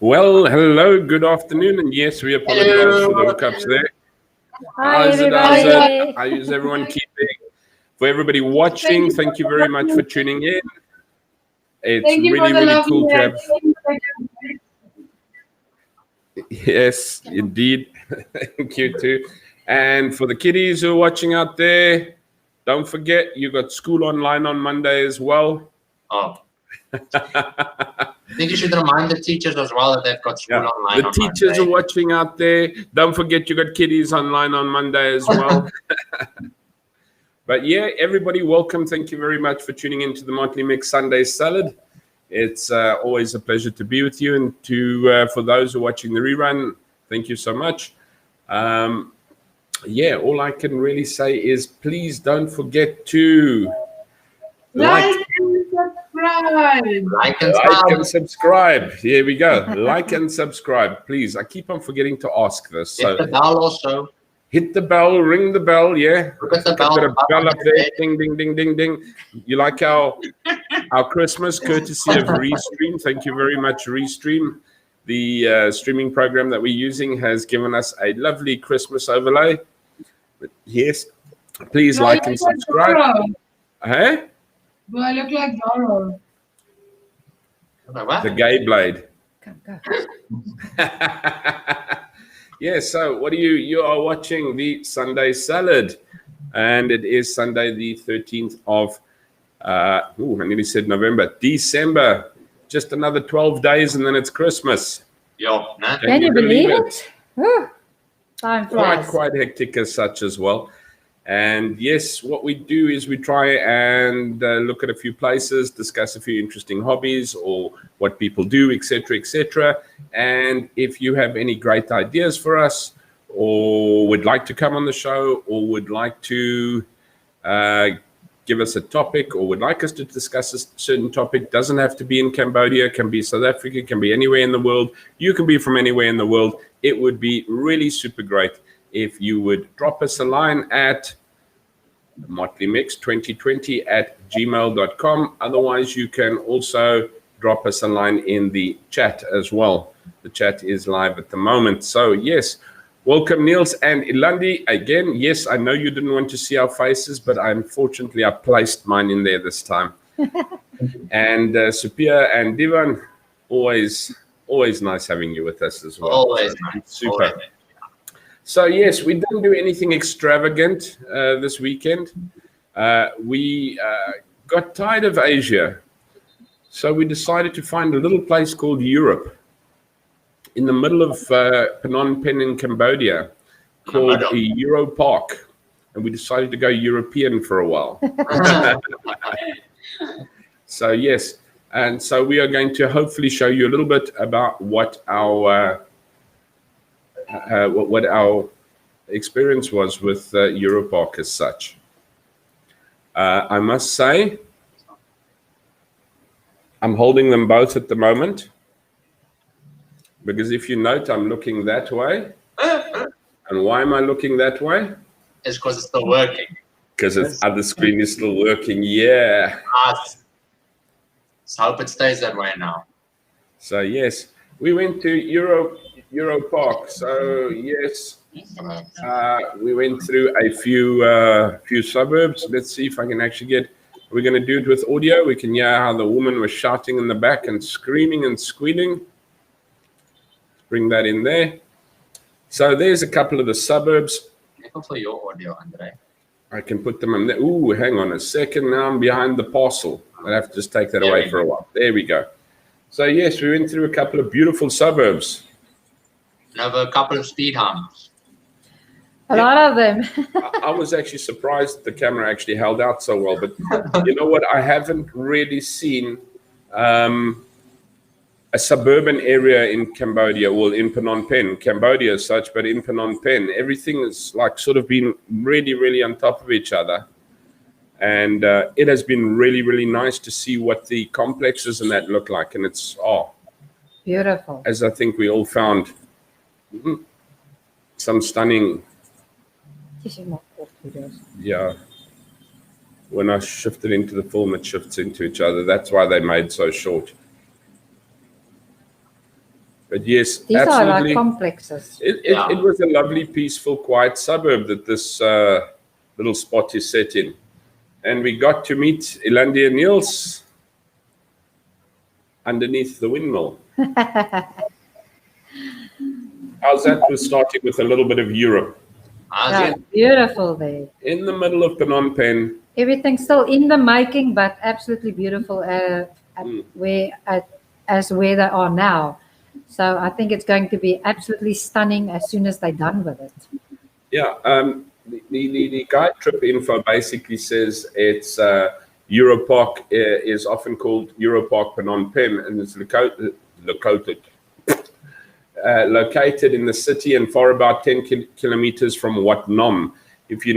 Well, hello, good afternoon, and yes, we apologize for the hookups there. Hi, How's everybody. it? How is everyone keeping? For everybody watching, thank you very much for tuning in. It's really cool to have. Yes, indeed. Thank you too. And for the kiddies who are watching out there, don't forget you got school online on Monday as well. Oh. I think you should remind the teachers as well that they've got school online. The teachers are watching out there. Don't forget you got kiddies online on Monday as well. But yeah, everybody, welcome. Thank you very much for tuning into the Motley Mix Sunday Salad. It's always a pleasure to be with you, and to for those who are watching the rerun, thank you so much. Yeah, all I can really say is please don't forget to like and subscribe. Here we go. Like and subscribe, please. I keep on forgetting to ask this. Hit the bell also. Hit the bell, ring the bell, yeah. Look at the bell. Got a bell up there. Ding, ding, ding, ding, ding. You like our Christmas courtesy of Restream. Thank you very much, Restream. The streaming program that we're using has given us a lovely Christmas overlay. But yes, please like and subscribe. Hey? Do I look like Zorro? The gay blade. Yeah, so what do you are watching the Sunday Salad, and it is Sunday the 13th of I nearly said November, December. Just another 12 days and then it's Christmas. Can you believe it? Time flies. Quite hectic as such as well. And yes, what we do is we try and look at a few places, discuss a few interesting hobbies or what people do, etc., etc. And if you have any great ideas for us, or would like to come on the show, or would like to give us a topic, or would like us to discuss a certain topic, doesn't have to be in Cambodia, can be South Africa, can be anywhere in the world. You can be from anywhere in the world. It would be really super great if you would drop us a line at motleymix2020@gmail.com. Otherwise, you can also drop us a line in the chat as well. The chat is live at the moment. So, yes, welcome, Niels and Ilandi. Again, yes, I know you didn't want to see our faces, but unfortunately, I placed mine in there this time. And Supir and Divan, always nice having you with us as well. Always so, nice. Super. Always. So, yes, we didn't do anything extravagant this weekend. We got tired of Asia. So we decided to find a little place called Europe in the middle of Phnom Penh in Cambodia called a Euro Park. And we decided to go European for a while. So, yes. And so we are going to hopefully show you a little bit about what our experience was with Europark as such. I must say, I'm holding them both at the moment, because if you note, I'm looking that way. And why am I looking that way? It's because it's still working. Because the other screen is still working, yeah. So I hope it stays that way now. So yes, we went to Euro Park. So yes, we went through a few suburbs. Let's see if I can actually get. We're going to do it with audio. We can hear how the woman was shouting in the back and screaming and squealing. Bring that in there. So there's a couple of the suburbs. For your audio, Andre. I can put them in there. Ooh, hang on a second. Now I'm behind the parcel. I'll have to just take that away for a while. There we go. So yes, we went through a couple of beautiful suburbs. Over a couple of speed humps. A lot of them. I was actually surprised the camera actually held out so well. But you know what? I haven't really seen a suburban area in Cambodia, well, in Phnom Penh, Cambodia as such, but in Phnom Penh, everything is like sort of been really, really on top of each other. And it has been really, really nice to see what the complexes and that look like. And it's, beautiful. As I think we all found, some stunning, yeah. When I shifted into the film, it shifts into each other. That's why they made so short. But yes, These are like absolutely. complexes. It was a lovely, peaceful, quiet suburb that this little spot is set in. And we got to meet Ilandi and Niels underneath the windmill. How's that? We're starting with a little bit of Europe. Yeah, beautiful there. In the middle of Phnom Penh. Everything's still in the making, but absolutely beautiful as where they are now. So I think it's going to be absolutely stunning as soon as they're done with it. Yeah, the guide trip info basically says it's Europark is often called Europark Phnom Penh, and it's located in the city and for about 10 kilometers from Wat Nom. If you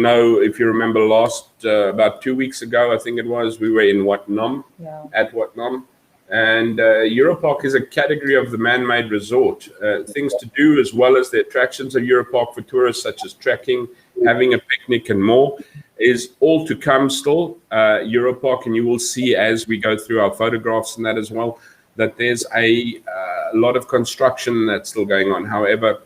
remember about 2 weeks ago, I think it was, we were in Wat Nom, at Wat Nom. And Europark is a category of the man-made resort. Things to do as well as the attractions of Europark for tourists, such as trekking, having a picnic and more, is all to come still. Europark, and you will see as we go through our photographs and that as well, that there's a lot of construction that's still going on. However,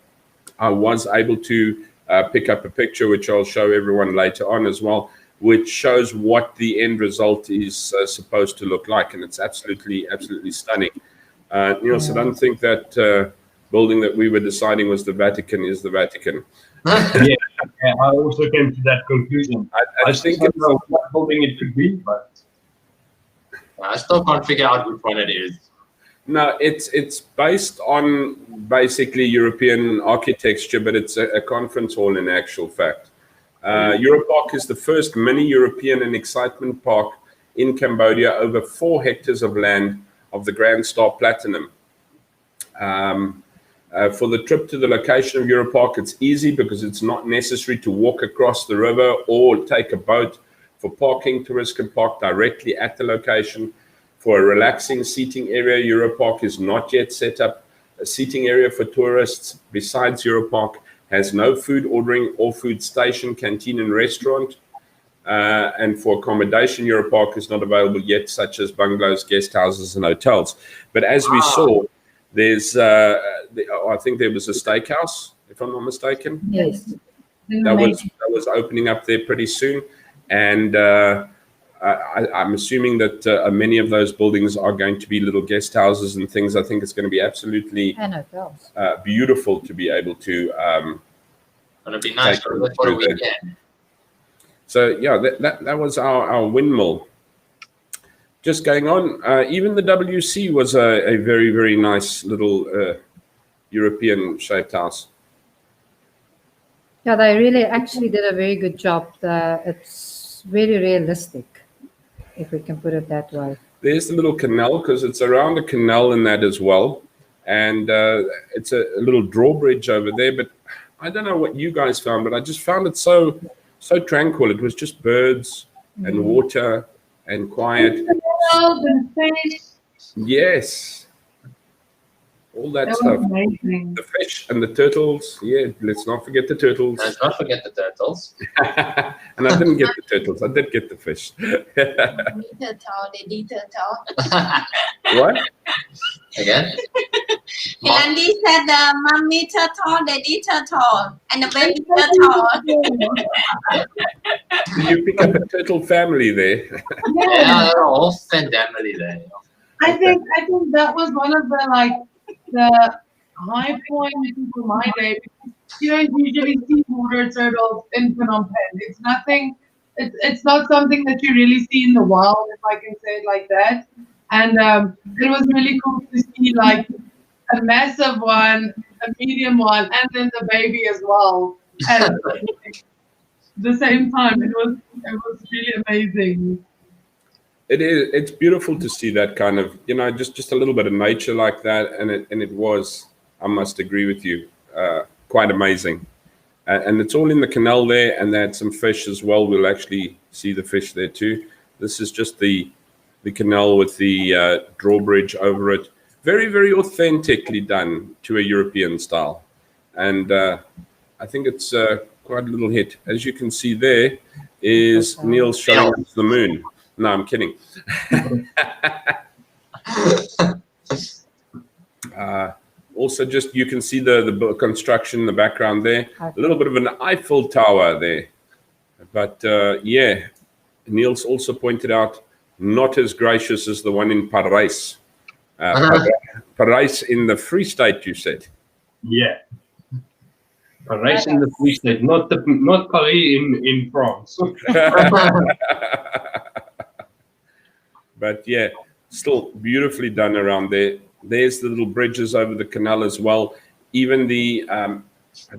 I was able to pick up a picture, which I'll show everyone later on as well, which shows what the end result is supposed to look like. And it's absolutely, absolutely stunning. Niels, I don't think that building that we were deciding was the Vatican is the Vatican. Yeah, I also came to that conclusion. I think don't know what building it could be, but I still can't figure out which one it is. No, it's based on basically European architecture, but it's a conference hall in actual fact. Europark is the first mini European and excitement park in Cambodia, over 4 hectares of land of the Grand Star Platinum. For the trip to the location of Europark, it's easy because it's not necessary to walk across the river or take a boat. For parking, tourists can park directly at the location. For a relaxing seating area, Europark is not yet set up. A seating area for tourists besides Europark has no food ordering or food station, canteen and restaurant. And for accommodation, Europark is not available yet, such as bungalows, guest houses and hotels. But as we saw, there's, I think there was a steakhouse, if I'm not mistaken. Yes. That was opening up there pretty soon. And I'm assuming that many of those buildings are going to be little guest houses and things. I think it's going to be absolutely beautiful to be able to. It'll be nice for a weekend. So yeah, that was our windmill. Just going on, even the WC was a very, very nice little European shaped house. Yeah, they really actually did a very good job. It's very realistic, if we can put it that way. There's the little canal, because it's around a canal in that as well. And it's a little drawbridge over there. But I don't know what you guys found, but I just found it so tranquil. It was just birds and water and quiet. Yes. All that stuff. Amazing. The fish and the turtles. Yeah, let's not forget the turtles. Let's not forget the turtles. And I didn't get the turtles. I did get the fish. Daddy turtle. What? Again? Andy said the mommy turtle, daddy turtle, and the baby turtle. Did you pick up a turtle family there? Yeah, they're all family there. I think that was one of the high points for my day. You don't usually see water turtles in Phnom Penh. It's nothing. It's not something that you really see in the wild, if I can say it like that. And it was really cool to see like a massive one, a medium one, and then the baby as well. And at the same time, it was really amazing. It is. It's beautiful to see that kind of, just a little bit of nature like that, and it was, I must agree with you, quite amazing. And it's all in the canal there, and they had some fish as well. We'll actually see the fish there too. This is just the canal with the drawbridge over it. Very, very authentically done to a European style, and I think it's quite a little hit. As you can see, there is Neil showing us the moon. No, I'm kidding. Also, just you can see the construction in the background there. A little bit of an Eiffel Tower there. But yeah, Niels also pointed out, not as gracious as the one in Parijs. Parijs in the Free State, you said. Yeah. Paris in the Free State, not Paris in France. But yeah, still beautifully done around there. There's the little bridges over the canal as well. Even the, I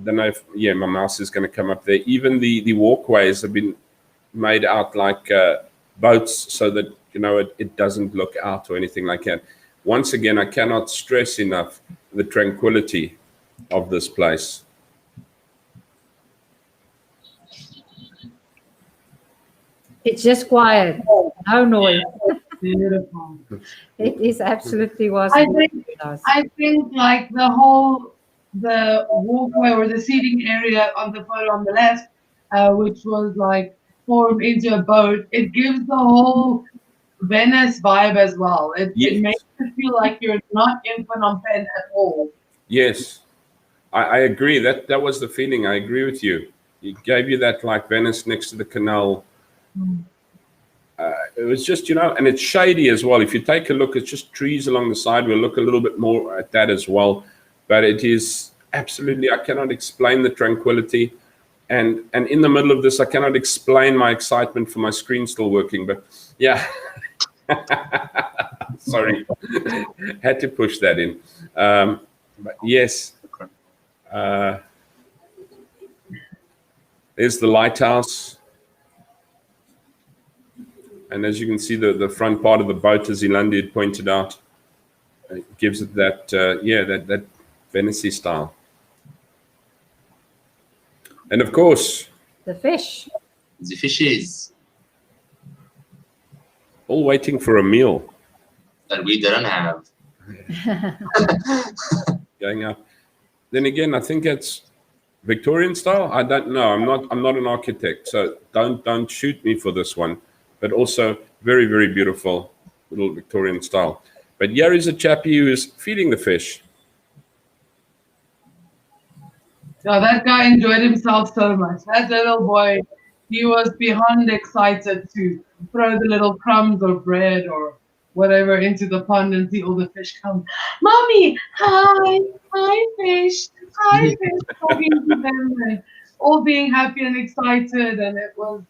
don't know if, yeah, my mouse is going to come up there. Even the walkways have been made out like boats so that, you know, it doesn't look out or anything like that. Once again, I cannot stress enough the tranquility of this place. It's just quiet, no noise. Beautiful. It is absolutely was. I think, nice. I think like the walkway or the seating area on the photo on the left, which was like formed into a boat, it gives the whole Venice vibe as well. It makes it feel like you're not in Phnom Penh at all. Yes, I agree. That was the feeling. I agree with you. It gave you that like Venice next to the canal. It was just, you know, and it's shady as well. If you take a look, it's just trees along the side. We'll look a little bit more at that as well. But it is absolutely, I cannot explain the tranquility. And in the middle of this, I cannot explain my excitement for my screen still working. But yeah, sorry, had to push that in. But yes, there's the lighthouse. And as you can see, the front part of the boat, as Ilandi had pointed out, it gives it that, that Venice style. And of course, the fish. The fishes all waiting for a meal. that we didn't have. Going up. Then again, I think it's Victorian style. I don't know. I'm not an architect, so don't shoot me for this one. But also very, very beautiful little Victorian style. But here is a chappie who is feeding the fish. Yeah, that guy enjoyed himself so much. That little boy, he was beyond excited to throw the little crumbs of bread or whatever into the pond and see all the fish come. Mommy, hi fish, talking to them and all being happy and excited, and it was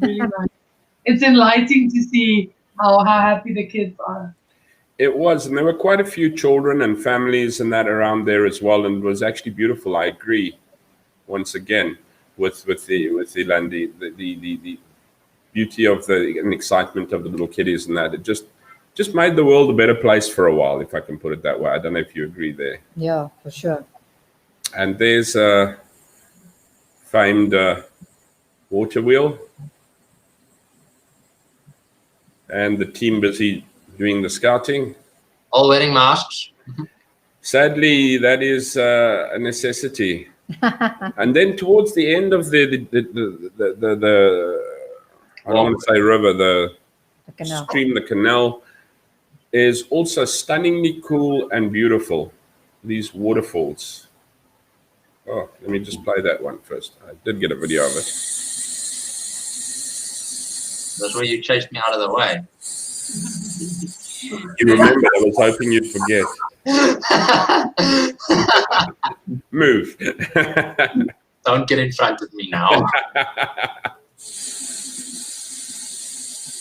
really nice. It's enlightening to see how happy the kids are. It was, and there were quite a few children and families and that around there as well, and it was actually beautiful. I agree, once again, with the Landi, the beauty of and excitement of the little kiddies and that. It just made the world a better place for a while, if I can put it that way. I don't know if you agree there. Yeah, for sure. And there's a famed water wheel, and the team busy doing the scouting. All wearing masks. Sadly, that is a necessity. And then towards the end of the I don't want to say river, the canal. stream, the canal, is also stunningly cool and beautiful. These waterfalls. Oh, let me just play that one first. I did get a video of it. That's where you chased me out of the way. You remember, I was hoping you'd forget. Move. Don't get in front of me now.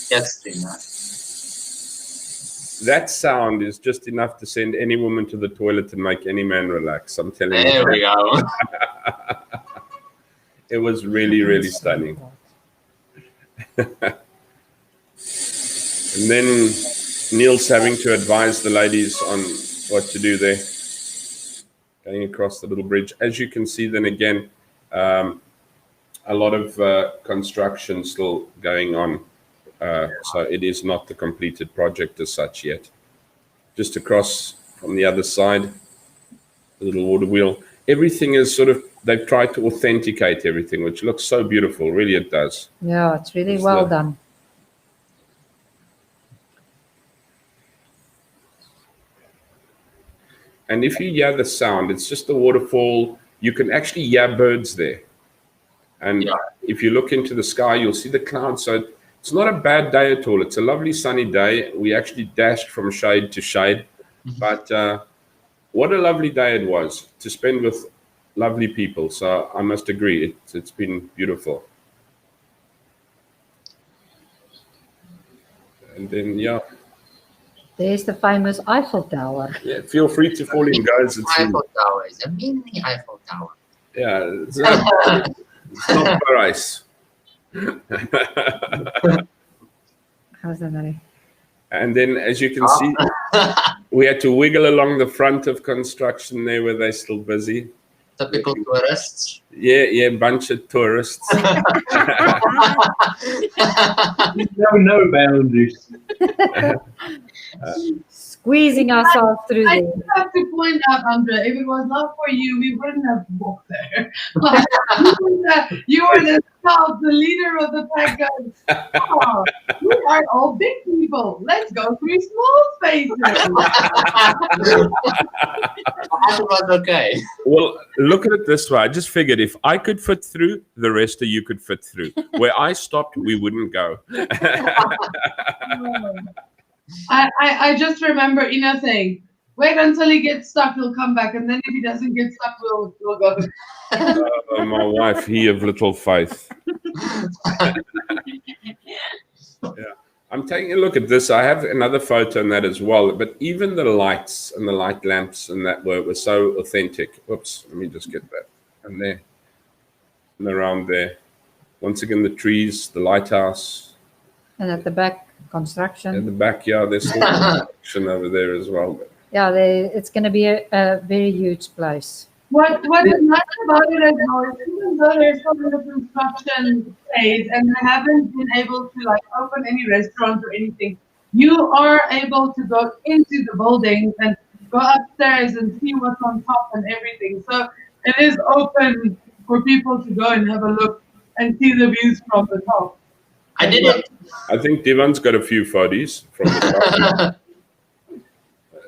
Yes, Tina. That sound is just enough to send any woman to the toilet and make any man relax. I'm telling you. There we go. It was really, really stunning. And then Neil's having to advise the ladies on what to do there. Going across the little bridge. As you can see, then again, a lot of construction still going on. So it is not the completed project as such yet. Just across from the other side, the little water wheel. Everything is sort of, they've tried to authenticate everything, which looks so beautiful. Really, it does. Yeah, it's really well done. And if you hear the sound, it's just the waterfall. You can actually hear birds there. And if you look into the sky, you'll see the clouds. So it's not a bad day at all. It's a lovely sunny day. We actually dashed from shade to shade. But what a lovely day it was to spend with lovely people. So I must agree, it's been beautiful. And then, There's the famous Eiffel Tower. Yeah, feel free to fall in, guys. It's Eiffel Tower is a mini Eiffel Tower. Yeah, it's not Paris. How's that, Mary? And then, as you can see, we had to wiggle along the front of construction there where they're still busy. Typical tourists. Yeah, bunch of tourists. No boundaries. Squeezing ourselves through I there. just have to point out, Andre, if it was not for you, we wouldn't have walked there. Like, you were the scout, the leader of the pack. Goes, oh, we are all big people. Let's go through small spaces. That was okay. Well, look at it this way. I just figured if I could fit through, the rest of you could fit through. Where I stopped, we wouldn't go. I just remember Ina saying, wait until he gets stuck, he'll come back. And then if he doesn't get stuck, we'll go. My wife, he of little faith. Yeah. I'm taking a look at this. I have another photo on that as well. But even the lights and the light lamps and that were so authentic. Oops, let me just get that. And there. And around there. Once again, the trees, the lighthouse. And at the back, construction. In the backyard, there's still construction over there as well. But Yeah, it's going to be a very huge place. What is nice about it as well is even though they're still in the construction phase and they haven't been able to like open any restaurants or anything, you are able to go into the buildings and go upstairs and see what's on top and everything. So it is open for people to go and have a look and see the views from the top. I did it. I think Devon's got a few photos from the top.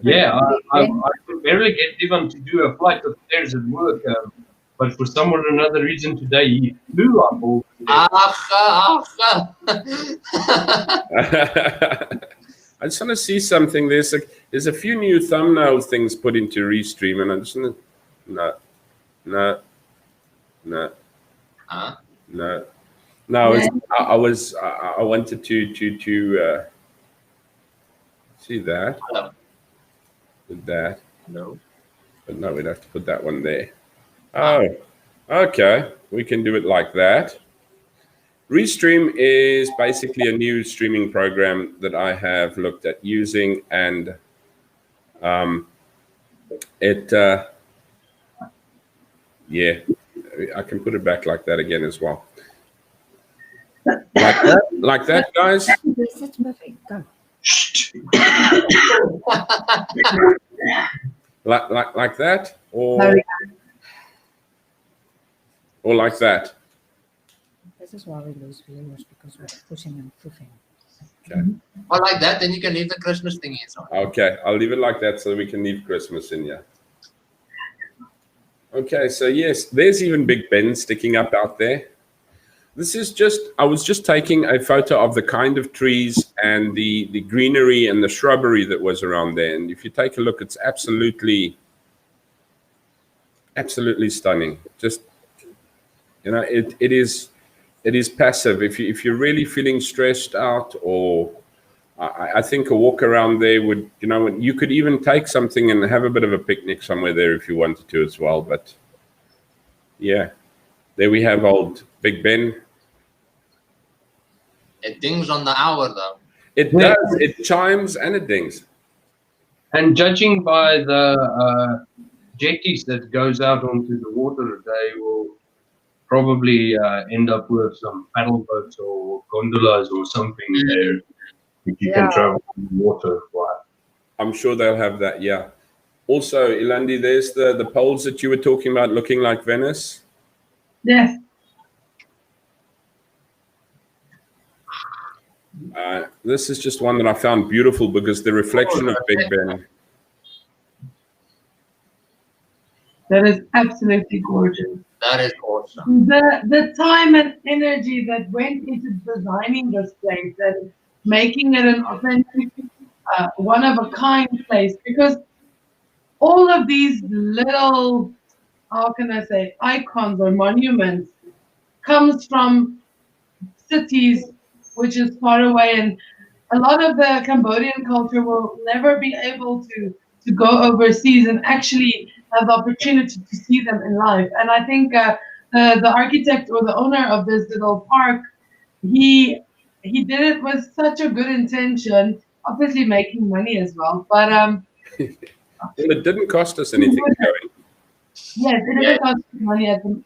Yeah, I could barely get Devon to do a flight upstairs at work, but for some or another reason today he flew up over there. I just want to see something. There's a few new thumbnail things put into Restream, and I just want to no. I wanted to see that. Hello. With that. No. But no, we'd have to put that one there. Oh, okay. We can do it like that. Restream is basically a new streaming program that I have looked at using, and yeah, I can put it back like that again as well. Like that, guys. That's perfect. Go. like that, or like that. This is why we lose viewers, because we're pushing and pushing. Okay. Or like that, then you can leave the Christmas thingy on. Okay, I'll leave it like that so we can leave Christmas in here. Okay, so yes, there's even Big Ben sticking up out there. This is I was just taking a photo of the kind of trees and the greenery and the shrubbery that was around there. And if you take a look, it's absolutely stunning. Just, it is passive. If you're really feeling stressed out, or I think a walk around there would, you could even take something and have a bit of a picnic somewhere there if you wanted to as well. But yeah, there we have old Big Ben. It dings on the hour though. It does. It chimes and it dings. And judging by the jetties that goes out onto the water, they will probably end up with some paddle boats or gondolas or something there if you can travel on the water. I'm sure they'll have that, yeah. Also, Ilandi, there's the poles that you were talking about looking like Venice. Yes. This is just one that I found beautiful because the reflection of Big Ben. That is absolutely gorgeous. That is awesome. The time and energy that went into designing this place and making it an authentic, one of a kind place, because all of these little, how can I say, icons or monuments comes from cities which is far away, and a lot of the Cambodian culture will never be able to go overseas and actually have the opportunity to see them in life. And I think the architect or the owner of this little park, he did it with such a good intention, obviously making money as well. But Well, it didn't cost us anything going. yes, it doesn't cost money at the,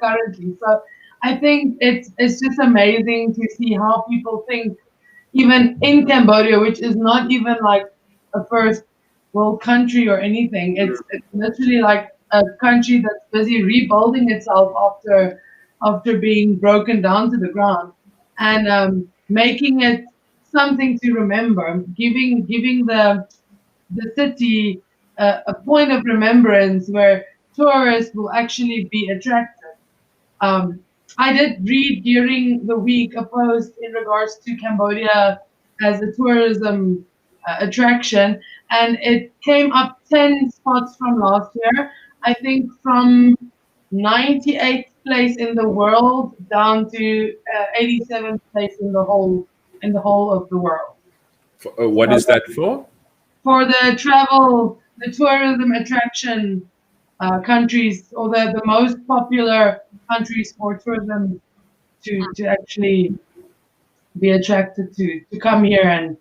currently. So I think it's just amazing to see how people think, even in Cambodia, which is not even like a first world country or anything. It's literally like a country that's busy rebuilding itself after being broken down to the ground, and making it something to remember, giving the city a point of remembrance where tourists will actually be attracted. I did read during the week a post in regards to Cambodia as a tourism attraction, and it came up 10 spots from last year. I think from 98th place in the world down to 87th place in the whole of the world. What is that for? For the tourism attraction countries, or the most popular countries for tourism to actually be attracted to come here and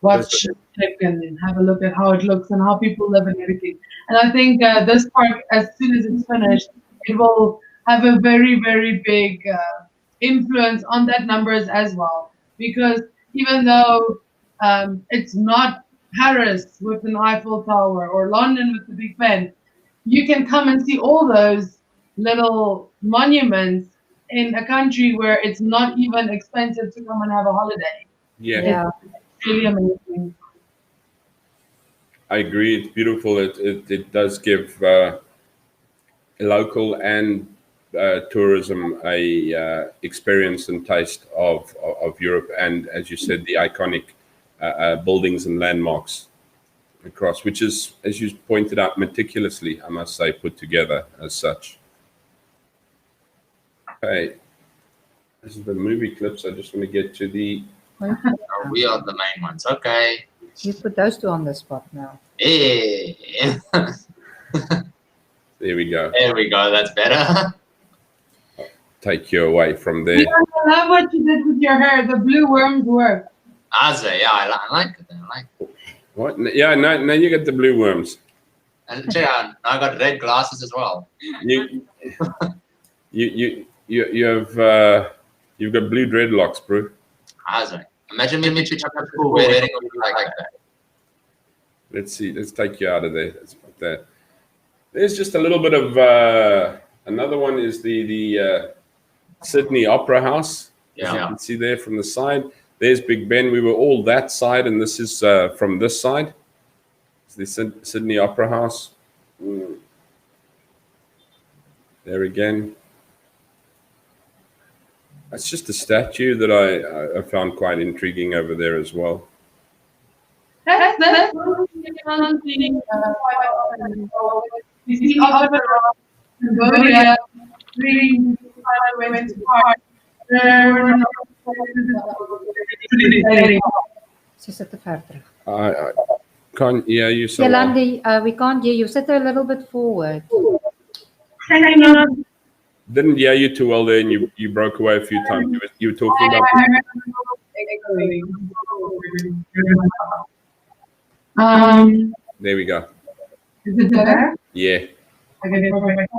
watch it and have a look at how it looks and how people live and everything. And I think this park, as soon as it's finished, it will have a very, very big influence on that numbers as well. Because even though it's not Paris with an Eiffel Tower or London with the Big Ben, you can come and see all those little monuments in a country where it's not even expensive to come and have a holiday. Yeah. It's really amazing. I agree. It's beautiful. It does give local and tourism a experience and taste of Europe, and as you said, the iconic buildings and landmarks across, which is, as you pointed out, meticulously, I must say, put together as such. Okay, this is the movie clips. I just want to get to the. We are the main ones. Okay. You put those two on the spot now. Hey. There we go. There we go. That's better. Take you away from there. Yeah, I love what you did with your hair. The blue worms work. Azza, yeah, I like it. I like it. What? Yeah, no, you get the blue worms. And yeah, I got red glasses as well. You have you've got blue dreadlocks, bro. Azza. Imagine me to school wearing like that. Let's see. Let's take you out of there. Let's put that. There's just a little bit of another one is the Sydney Opera House. Yeah. As you can see there from the side. There's Big Ben. We were all that side, and this is from this side. It's the Sydney Opera House. There again. That's just a statue that I found quite intriguing over there as well. That's you see Opera Cambodia bring went to park. Ze zitten ver terug. I can't hear you so well. Yolandi, we can't hear you. Sit a little bit forward. Didn't hear you too well there, and you broke away a few times. You were talking about. There we go. Is it better? Yeah. Okay, perfect.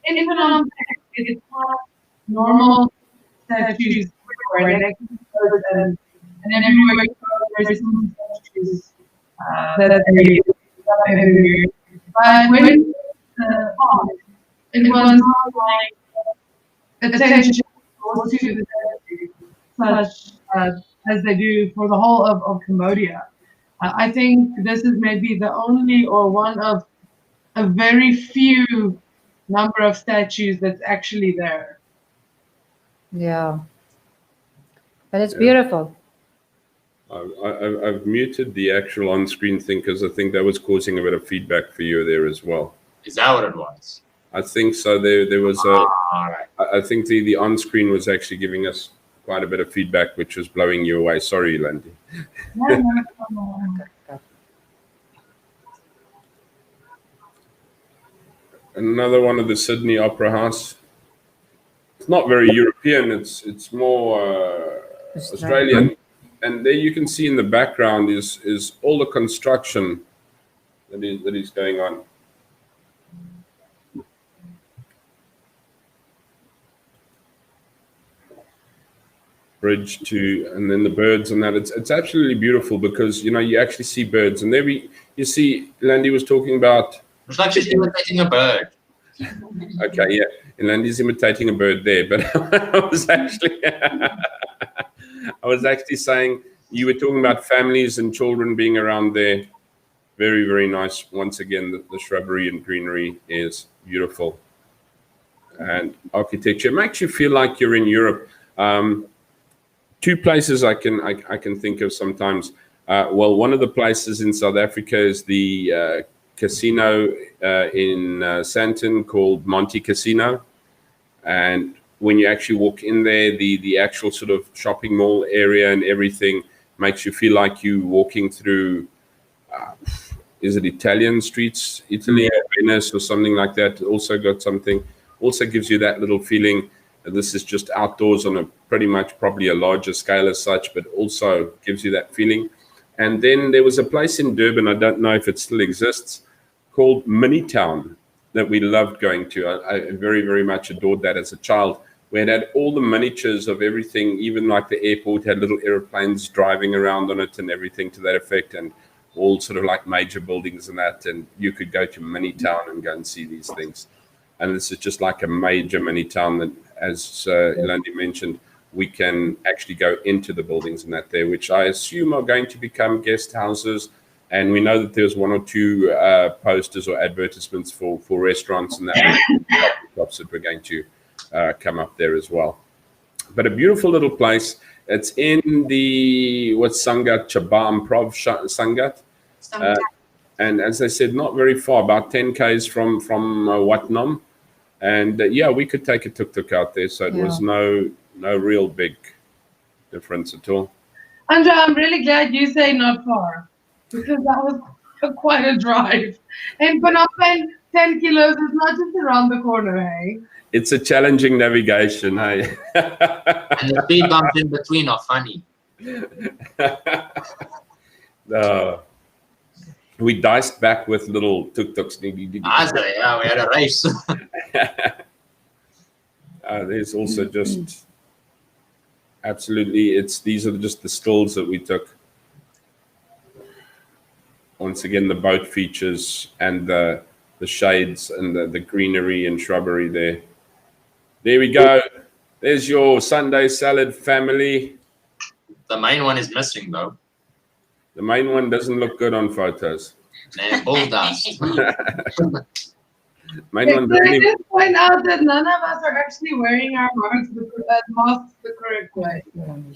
In Phnom Penh, it's not normal statues right? And everywhere there's some statues that they everywhere. But when it was not like attention to the statues, such as they do for the whole of Cambodia. I think this is maybe the only or one of a very few number of statues that's actually there. Yeah. But it's Yeah. beautiful. I've muted the actual on-screen thing because I think that was causing a bit of feedback for you there as well. Is that what it was? I think so. There was a. All right. I think the on-screen was actually giving us quite a bit of feedback, which was blowing you away. Sorry, Landy. Another one of the Sydney Opera House. It's not very European. It's more Australian. And there you can see in the background is all the construction that is going on. Bridge to, and then the birds and that. It's absolutely beautiful because you actually see birds, and there you see Landy was talking about. It's like she's imitating a bird. Okay, yeah, and Landy's imitating a bird there, but I was actually saying you were talking about families and children being around there. Very, very nice. Once again, the shrubbery and greenery is beautiful, and architecture makes you feel like you're in Europe. Two places I can think of sometimes. Well, one of the places in South Africa is the casino in Sandton called Monty Casino, and when you actually walk in there, the actual sort of shopping mall area and everything makes you feel like you walking through. Is it Italian streets, Italy, Venice, or something like that? Also got something. Also gives you that little feeling. This is just outdoors on a pretty much probably a larger scale as such, but also gives you that feeling. And then there was a place in Durban, I don't know if it still exists, called Mini Town that we loved going to. I very, very much adored that as a child. We had all the miniatures of everything, even like the airport had little airplanes driving around on it and everything to that effect, and all sort of like major buildings and that. And you could go to Mini Town and go and see these things. And this is just like a major mini town that, as Landy mentioned, we can actually go into the buildings and that there, which I assume are going to become guest houses. And we know that there's one or two posters or advertisements for restaurants and that shops that we're going to come up there as well. But a beautiful little place. It's in the Sangat Chabam Prov Sangat. And as I said, not very far, about 10 k's from Watnom. And yeah, we could take a tuk-tuk out there, so it was no real big difference at all. Andrea, I'm really glad you say not far, because that was quite a drive. And Phnom Penh, 10 kilos is not just around the corner, hey? It's a challenging navigation, hey? And the speed bumps in between are funny. We diced back with little tuk-tuks. Yeah, we had a race. There's also just absolutely, these are just the stills that we took. Once again, the boat features and the shades and the greenery and shrubbery there. There we go. There's your Sunday salad family. The main one is missing though. The main one doesn't look good on photos. Nah, bull dust. Main one Can I doesn't just point out that none of us are actually wearing our masks the correct way?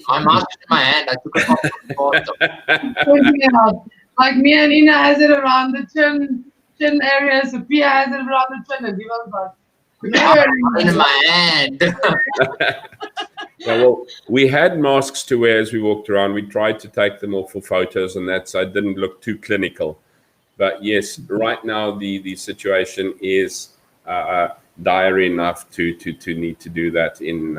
My mask is in my hand. I took it off the photo. Pointing it out. Like me and Ina has it around the chin area, Sophia has it around the chin, and Diva's like, It's in my hand. Yeah, well, we had masks to wear as we walked around. We tried to take them off for photos and that, so it didn't look too clinical. But yes, right now the situation is dire enough to need to do that in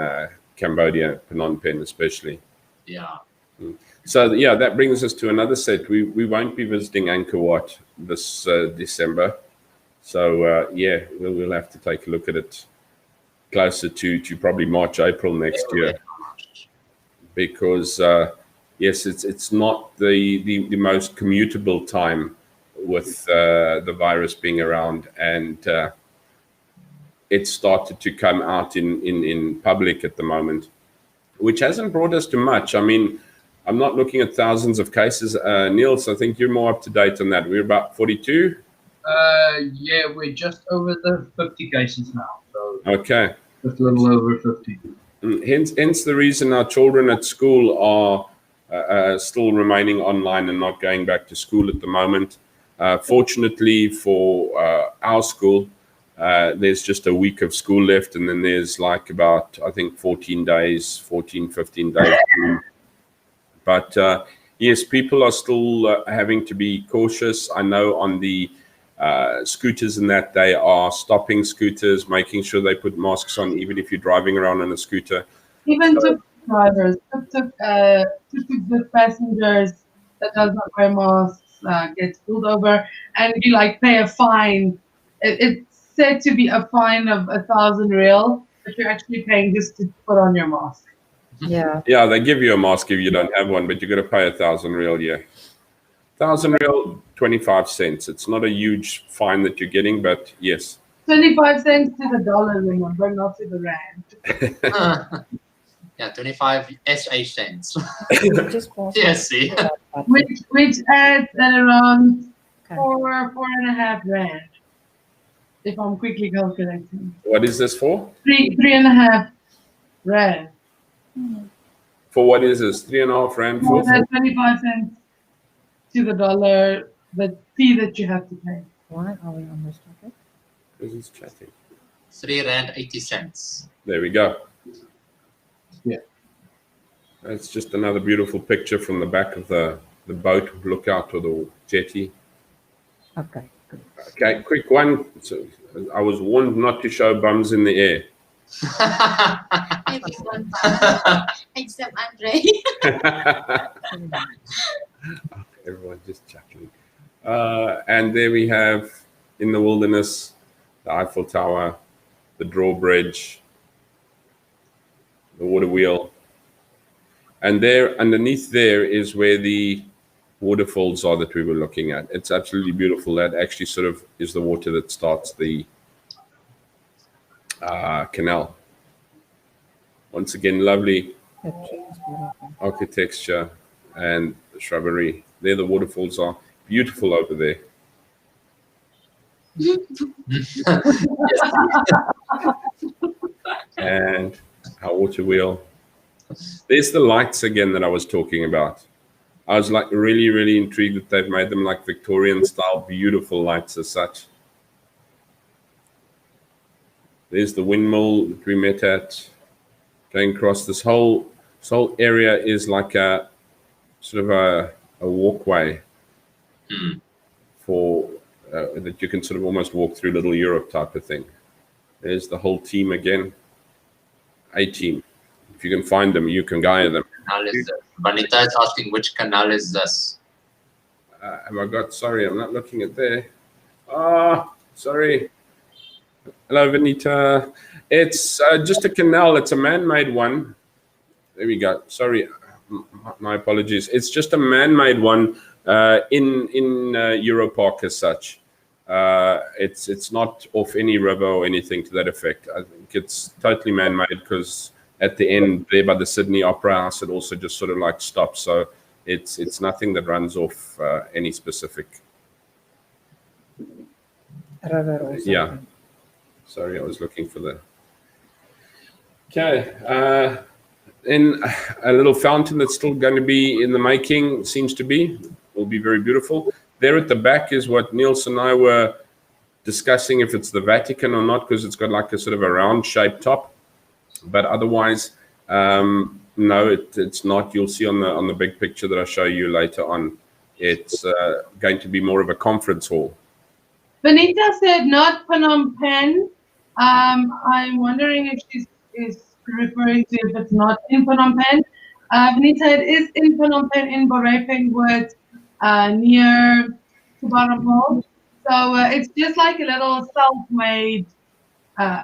Cambodia, Phnom Penh especially. Yeah. So yeah, that brings us to another set. We won't be visiting Angkor Wat this December. So yeah, we'll have to take a look at it closer to probably March, April next year, because yes, it's not the most commutable time with the virus being around, and it started to come out in public at the moment, which hasn't brought us to much. I mean, I'm not looking at thousands of cases. Niels, I think you're more up to date on that. We're about 42. Yeah, we're just over the 50 cases now. So Okay. just a little over 50. Hence the reason our children at school are still remaining online and not going back to school at the moment. Fortunately for our school, there's just a week of school left, and then there's like about, I think, 15 days. But yes, people are still having to be cautious. I know on the scooters and that, they are stopping scooters, making sure they put masks on, even if you're driving around on a scooter. Even tuk drivers, tuk passengers that does not wear masks gets pulled over, and you like pay a fine. It's said to be a fine of 1,000 real, but you're actually paying just to put on your mask. Yeah. Yeah, they give you a mask if you don't have one, but you're going to pay 1,000 real. Yeah, 1,000 real, 25 cents. It's not a huge fine that you're getting, but yes. 25 cents to the dollar, remember, not to the rand. Yeah, 25 SA cents. Just pause. Yes, see. Which adds at around Okay. 4.5 rand. If I'm quickly calculating. What is this for? 3.5 rand. For what is this? 3.5 rand More for? than 25 cents to the dollar, the fee that you have to pay. Why are we on this topic? This is chatting. 3 rand 80 cents. There we go. Yeah. That's just another beautiful picture from the back of the boat lookout or the jetty. Okay. Good. Okay, quick one. So I was warned not to show bums in the air. Everyone, except Andre. Everyone just chuckling. And there we have, in the wilderness, the Eiffel Tower, the drawbridge, the water wheel. And there, underneath there, is where the waterfalls are that we were looking at. It's absolutely beautiful. That actually sort of is the water that starts the canal. Once again, lovely The tree is beautiful. architecture and shrubbery. There the waterfalls are. Beautiful over there. And our water wheel. There's the lights again that I was talking about. I was like really, really intrigued that they've made them like Victorian style, beautiful lights as such. There's the windmill that we met at. Going across this whole area is like a sort of a walkway for that you can sort of almost walk through Little Europe type of thing. There's the whole team again. A team. If you can find them, you can guide them. Canal is this? Vanita is asking which canal is this? Have I got? Sorry, I'm not looking at there. Sorry. Hello, Vanita. It's just a canal. It's a man-made one. There we go. Sorry, my apologies. It's just a man-made one in Europark as such. It's not off any river or anything to that effect. I think it's totally man-made because at the end there by the Sydney Opera House, it also just sort of like stops. So it's nothing that runs off any specific. River or something. Yeah. Sorry, I was looking for the. Okay. Then a little fountain that's still going to be in the making, seems to be, will be very beautiful. There at the back is what Niels and I were discussing, if it's the Vatican or not, because it's got like a sort of a round shaped top. But otherwise, no, it's not. You'll see on the big picture that I'll show you later on. It's going to be more of a conference hall. Vanita said not Phnom Penh. I'm wondering if she's referring to if it's not in Phnom Penh. Vanita, it is in Phnom Penh in Borepingwood, near Kubarampol. So it's just like a little self-made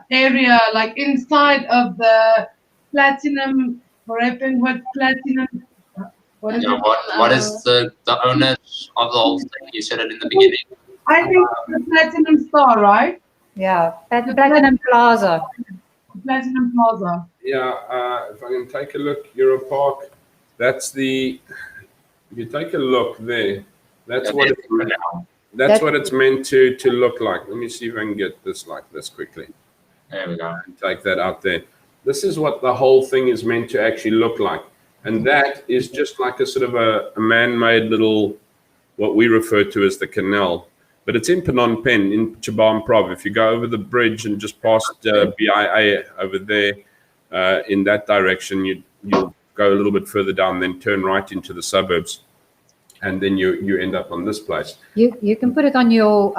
area, like inside of the Platinum Borepingwood Platinum. What is it? What is the owners of the whole thing? You said it in the beginning. I think the Platinum Star, right? Yeah, Platinum Plaza. Platinum Plaza. Yeah, if I can take a look, Europark. That's the. If you take a look there, that's Yeah, what that's the canal. that's what it's meant to look like. Let me see if I can get this like this quickly. There we go. Take that out there. This is what the whole thing is meant to actually look like, and that is just like a sort of a man-made little, what we refer to as the canal. But it's in Phnom Penh, in Chabam Prov. If you go over the bridge and just past BIA over there, in that direction, you'll go a little bit further down, then turn right into the suburbs, and then you end up on this place. You can put it on your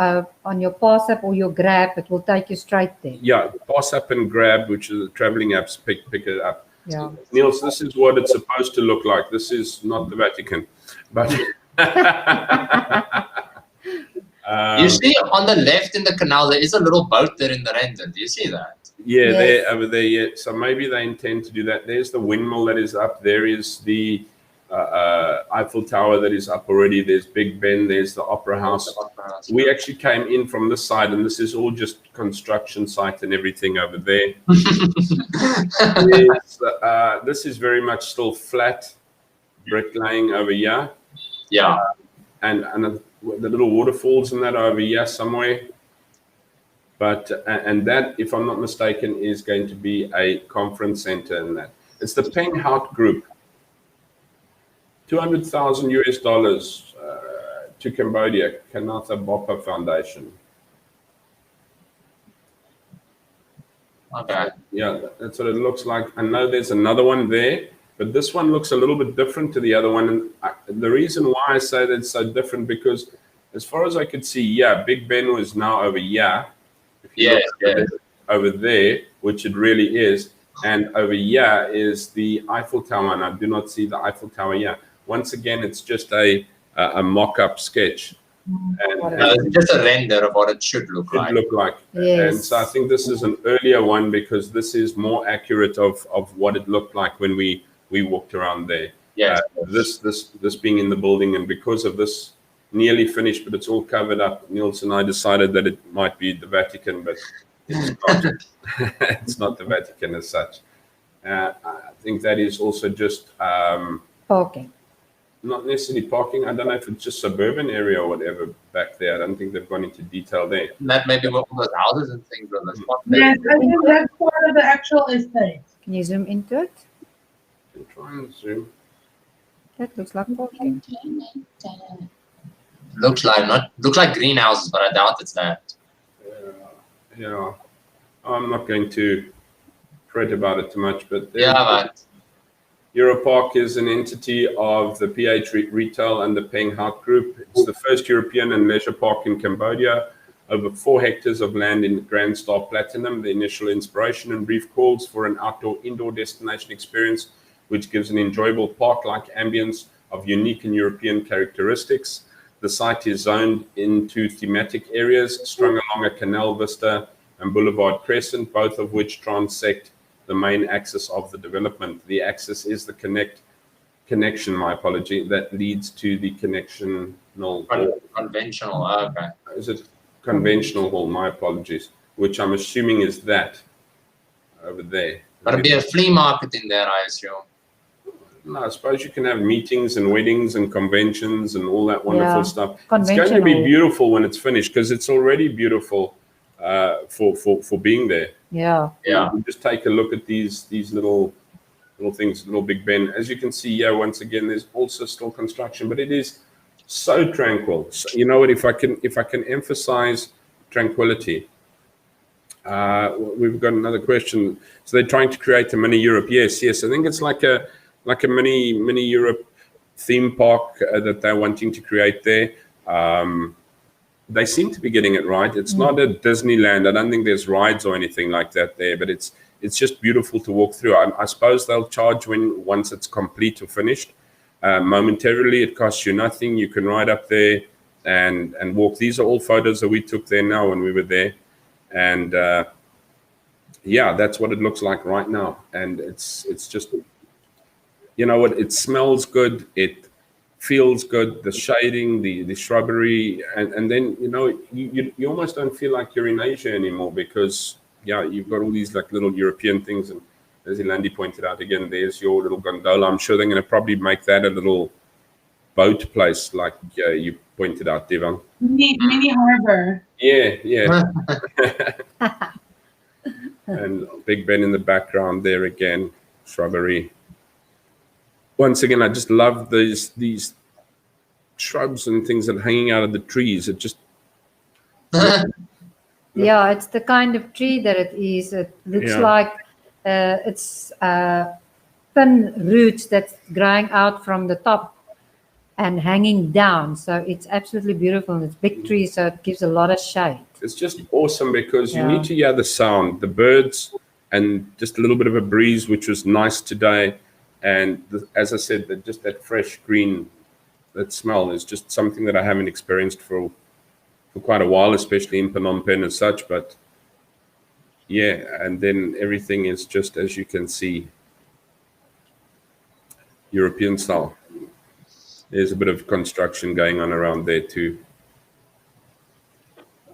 Pass app or your Grab. It will take you straight there. Yeah, Pass Up and Grab, which is a traveling apps, pick it up. Yeah. Niels, this is what it's supposed to look like. This is not the Vatican, but You see on the left in the canal, there is a little boat there in the render. Do you see that? yeah, Yes. there over there. Yeah, so maybe they intend to do that. There's the windmill that is up. There is the Eiffel Tower that is up already. There's Big Ben. There's the Opera House. We actually came in from this side, and this is all just construction site and everything over there. This is very much still flat bricklaying over here, Yeah. and the little waterfalls and that are over here somewhere. But and that, if I'm not mistaken, is going to be a conference center, and that it's the Peng Hout Group. $200,000 to Cambodia, Kanatha Boppa Foundation. Okay. Yeah, that's what it looks like. I know there's another one there, but this one looks a little bit different to the other one. And the reason why I say that it's so different, because as far as I could see, yeah, Big Ben was now over here. If you Yes, look at yes. it, over there, which it really is. And over here is the Eiffel Tower, and I do not see the Eiffel Tower here. Once again, it's just a mock-up sketch. And It's just a render of what it should look like. it look like. Yes. And so I think this is an earlier one, because this is more accurate of what it looked like when we walked around there. Yes. This being in the building, and because of this nearly finished, but it's all covered up, Niels and I decided that it might be the Vatican, but it's not. It's not the Vatican as such. I think that is also just Parking. not necessarily parking. I don't know if it's just suburban area or whatever back there. I don't think they've gone into detail there. That maybe all those houses and things on the spot. Yes, I think that's part of the actual estate. Can you zoom into it? I'll try and zoom. That looks like parking. Looks like greenhouses, but I doubt it's that. Yeah, I'm not going to fret about it too much, but Yeah, but Europark is an entity of the PH Retail and the Peng Hout Group. It's the first European and leisure park in Cambodia. Over 4 hectares of land in Grand Star Platinum. The initial inspiration and brief calls for an outdoor-indoor destination experience, which gives an enjoyable park-like ambience of unique and European characteristics. The site is zoned into thematic areas strung along a canal vista and Boulevard Crescent, both of which transect the main axis of the development. The axis is the connection, my apology, that leads to the conventional hall. conventional. Okay. Is it conventional hall? My apologies, which I'm assuming is that over there. But it'll be a flea market in there, I assume. No, I suppose you can have meetings and weddings and conventions and all that wonderful Yeah, stuff. It's going to be conventional. beautiful when it's finished, because it's already beautiful for being there. Yeah. Yeah. You just take a look at these little things, little Big Ben. As you can see here, once again, there's also still construction, but it is so tranquil. So, you know what? If I can emphasize tranquility. We've got another question. So they're trying to create a mini Europe. Yes. I think it's like a mini Europe theme park that they're wanting to create there. They seem to be getting it right. It's not a Disneyland. I don't think there's rides or anything like that there, but it's just beautiful to walk through. I suppose they'll charge once it's complete or finished. Momentarily, it costs you nothing. You can ride up there and walk. These are all photos that we took there now when we were there. And yeah, that's what it looks like right now. And it's just, you know what, it smells good. It feels good. The shading, the shrubbery, and then, you know, you almost don't feel like you're in Asia anymore, because yeah, you've got all these like little European things, and as Ilandi pointed out again, there's your little gondola. I'm sure they're going to probably make that a little boat place, like you pointed out, Devan. Mini harbor. Yeah. And Big Ben in the background there again, shrubbery. Once again, I just love these shrubs and things that are hanging out of the trees. It just Yeah, it's the kind of tree that it is. It looks like it's thin roots that's growing out from the top and hanging down. So it's absolutely beautiful. And it's big tree, so it gives a lot of shade. It's just awesome because you need to hear the sound, the birds, and just a little bit of a breeze, which was nice today. And as I said, just that fresh green, that smell is just something that I haven't experienced for quite a while, especially in Phnom Penh and such. But yeah, and then everything is just, as you can see, European style. There's a bit of construction going on around there too.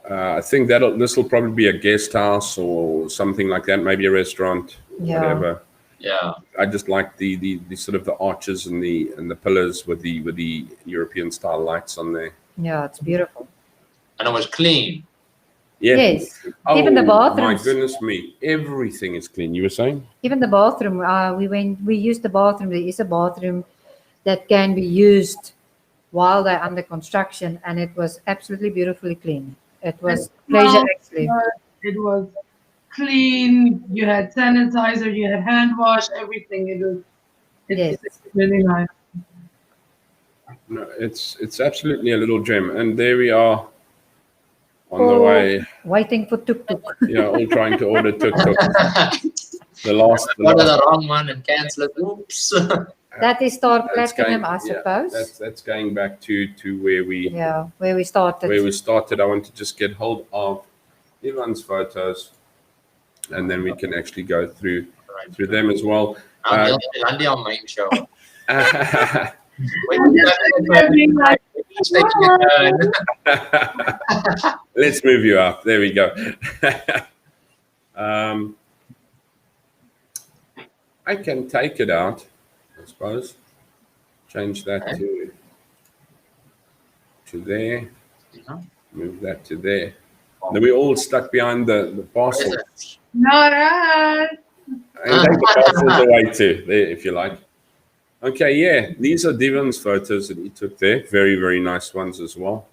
I think this will probably be a guest house or something like that, maybe a restaurant, whatever. Yeah. I just like the sort of the arches and the pillars with the European style lights on there. Yeah, it's beautiful. And it was clean. Yeah. Yes. Even the bathrooms. My goodness me, everything is clean. You were saying? Even the bathroom. We used the bathroom. There is a bathroom that can be used while they're under construction, and it was absolutely beautifully clean. It was pleasure actually. It was clean. You had sanitizer. You had hand wash. Everything. It's really nice. No, it's absolutely a little gem, and there we are on the way. Waiting for tuk-tuk. Yeah, all trying to order tuk-tuk. The last the wrong one and cancel it. Oops. That is Star Platinum, I suppose. Yeah, that's going back to where we started. Where we started. I want to just get hold of Ivan's photos, and then we can actually go through them as well. Ilandi on main show. Let's move you up. There we go. I can take it out, I suppose. Change that to there. Move that to there. Then we're all stuck behind the parcel. All right. And take the parcels away too, there, if you like. Okay, yeah, these are Devon's photos that he took there. Very, very nice ones as well.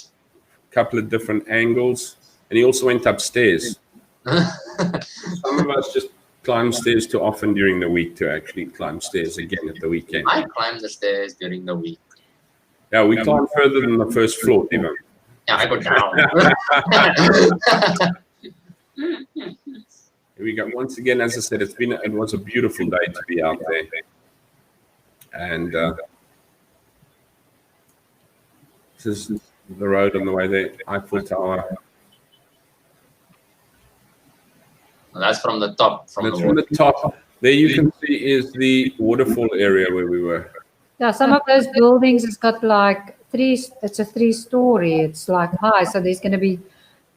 A couple of different angles. And he also went upstairs. Some of us just climb stairs too often during the week to actually climb stairs again at the weekend. I climb the stairs during the week. Yeah, we climb further than the first floor, Devon. Yeah, I go down. Here we go. Once again, as I said, it was a beautiful day to be out there. And this is the road on the way there, Eiffel Tower. That's from the top. From the top. There you can see is the waterfall area where we were. Yeah, some of those buildings, it's got like it's a 3-story. It's like high. So there's going to be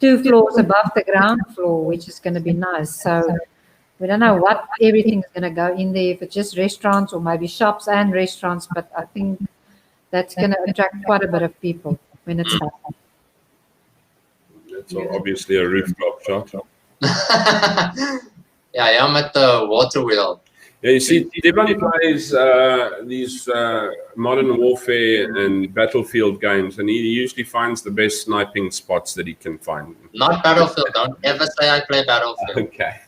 2 floors above the ground floor, which is going to be nice. So we don't know what everything is going to go in there, if it's just restaurants or maybe shops and restaurants. But I think that's going to attract quite a bit of people when it's done. That's obviously a rooftop shot. Yeah, I am at the water wheel. Yeah, you see, Devon plays these modern warfare and battlefield games, and he usually finds the best sniping spots that he can find. Not Battlefield. Don't ever say I play Battlefield. Okay.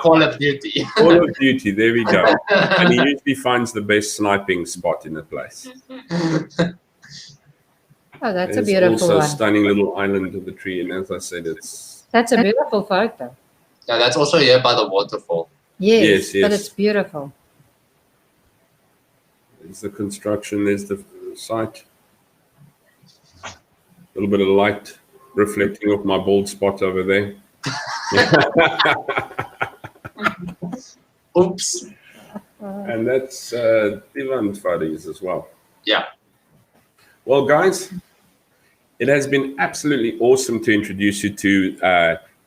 Call of Duty. Call of Duty, there we go. And he usually finds the best sniping spot in the place. Oh, that's There's a beautiful also one. a stunning little island of the tree, and as I said, That's a beautiful photo. Yeah, that's also here by the waterfall. Yes, Yes. but it's beautiful. There's the construction, there's the site. A little bit of light reflecting off my bald spot over there. Oops. And that's Devon's photos as well. Yeah. Well, guys, it has been absolutely awesome to introduce you to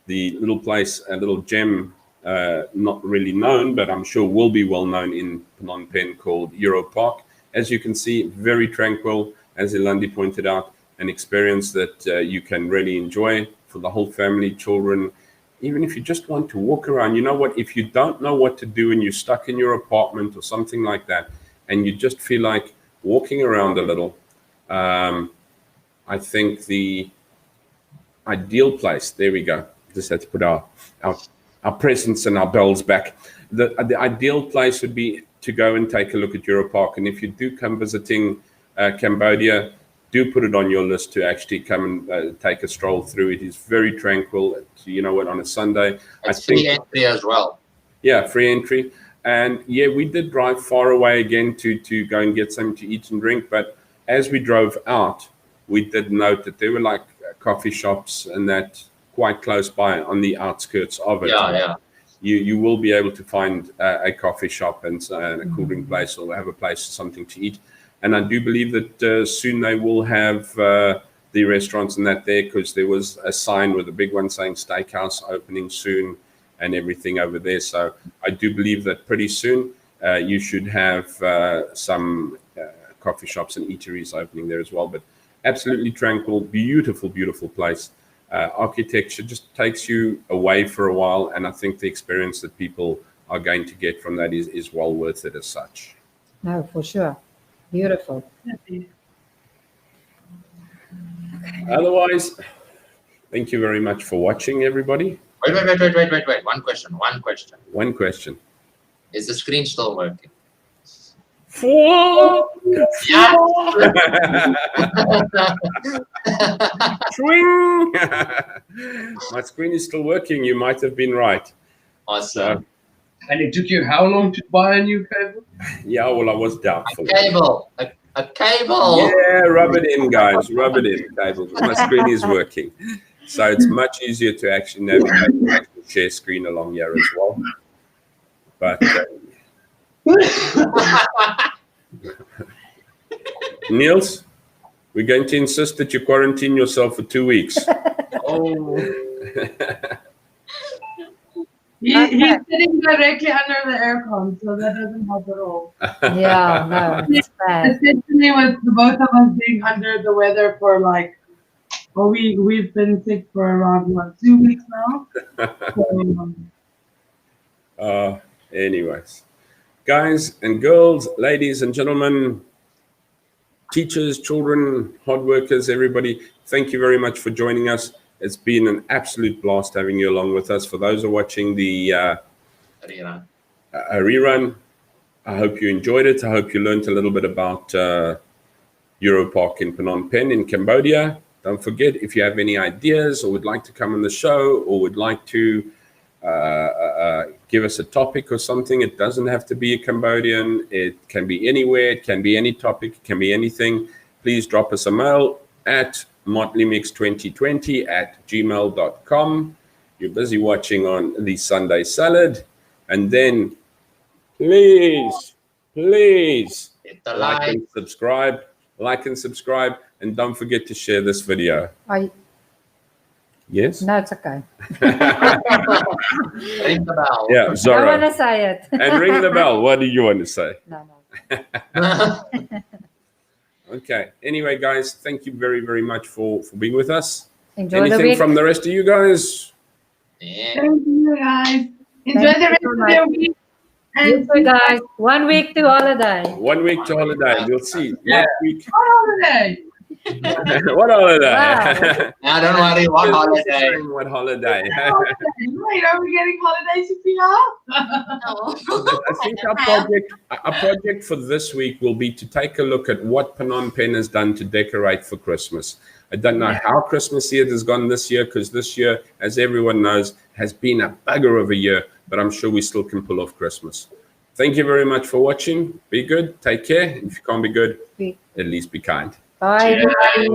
the little place, a little gem not really known, but I'm sure will be well known in Phnom Penh, called Euro Park. As you can see, very tranquil, as Ilandi pointed out, an experience that you can really enjoy for the whole family, children. Even if you just want to walk around, you know what, if you don't know what to do and you're stuck in your apartment or something like that, and you just feel like walking around a little, I think the ideal place, there we go, just had to put our presents and our bells back. The ideal place would be to go and take a look at Euro Park. And if you do come visiting Cambodia, do put it on your list to actually come and take a stroll through. It is very tranquil. You know what, on a Sunday. It's free entry as well. Yeah, free entry. And yeah, we did drive far away again to go and get something to eat and drink. But as we drove out, we did note that there were like coffee shops and that quite close by on the outskirts of it. Yeah. You will be able to find a coffee shop and a cool drink place, or have a place, something to eat. And I do believe that soon they will have the restaurants and that there, because there was a sign with a big one saying steakhouse opening soon and everything over there. So I do believe that pretty soon you should have some coffee shops and eateries opening there as well. But absolutely tranquil, beautiful, beautiful place. Architecture just takes you away for a while. And I think the experience that people are going to get from that is well worth it as such. No, for sure. Beautiful. Otherwise, thank you very much for watching, everybody. Wait. One question. Is the screen still working? Yeah. Swing! My screen is still working. You might have been right. Awesome. And it took you how long to buy a new cable? Yeah, well, I was doubtful. A cable. Yeah, rub it in, guys. Rub it in, cable. My screen is working. So it's much easier to actually navigate the share screen along here as well. But Niels, we're going to insist that you quarantine yourself for 2 weeks. Oh. He's sitting directly under the aircon, so that doesn't help at all. Yeah, no, it's bad. Essentially, with the both of us being under the weather for like, well, we've been sick for around 2 weeks now. So, anyways, guys and girls, ladies and gentlemen, teachers, children, hard workers, everybody, thank you very much for joining us. It's been an absolute blast having you along with us. For those who are watching the rerun, I hope you enjoyed it. I hope you learned a little bit about Euro Park in Phnom Penh in Cambodia. Don't forget, if you have any ideas or would like to come on the show or would like to give us a topic or something, it doesn't have to be a Cambodian. It can be anywhere. It can be any topic. It can be anything. Please drop us a mail at motley2020@gmail.com. You're busy watching on the Sunday Salad. And then please Hit the like and subscribe. And don't forget to share this video. Yes? No, it's okay. Ring the bell. Yeah, I Zora. want to say it. And ring the bell. What do you want to say? No. Okay. Anyway, guys, thank you very, very much for being with us. Enjoy the Anything week. from the rest of you guys? Yeah. thank you guys. Enjoy Thank the you rest so of much. your week. You too, guys. 1 week to holiday. 1 week to holiday. We'll see. Yeah. Next week. holiday. What holiday? Wow. Now don't worry, what holiday? What holiday? Wait, are we getting holiday CPR? No. I think our project for this week will be to take a look at what Phnom Penh has done to decorate for Christmas. I don't know how Christmassy it has gone this year, because this year, as everyone knows, has been a bugger of a year, but I'm sure we still can pull off Christmas. Thank you very much for watching. Be good. Take care. If you can't be good, at least be kind. Bye, everybody.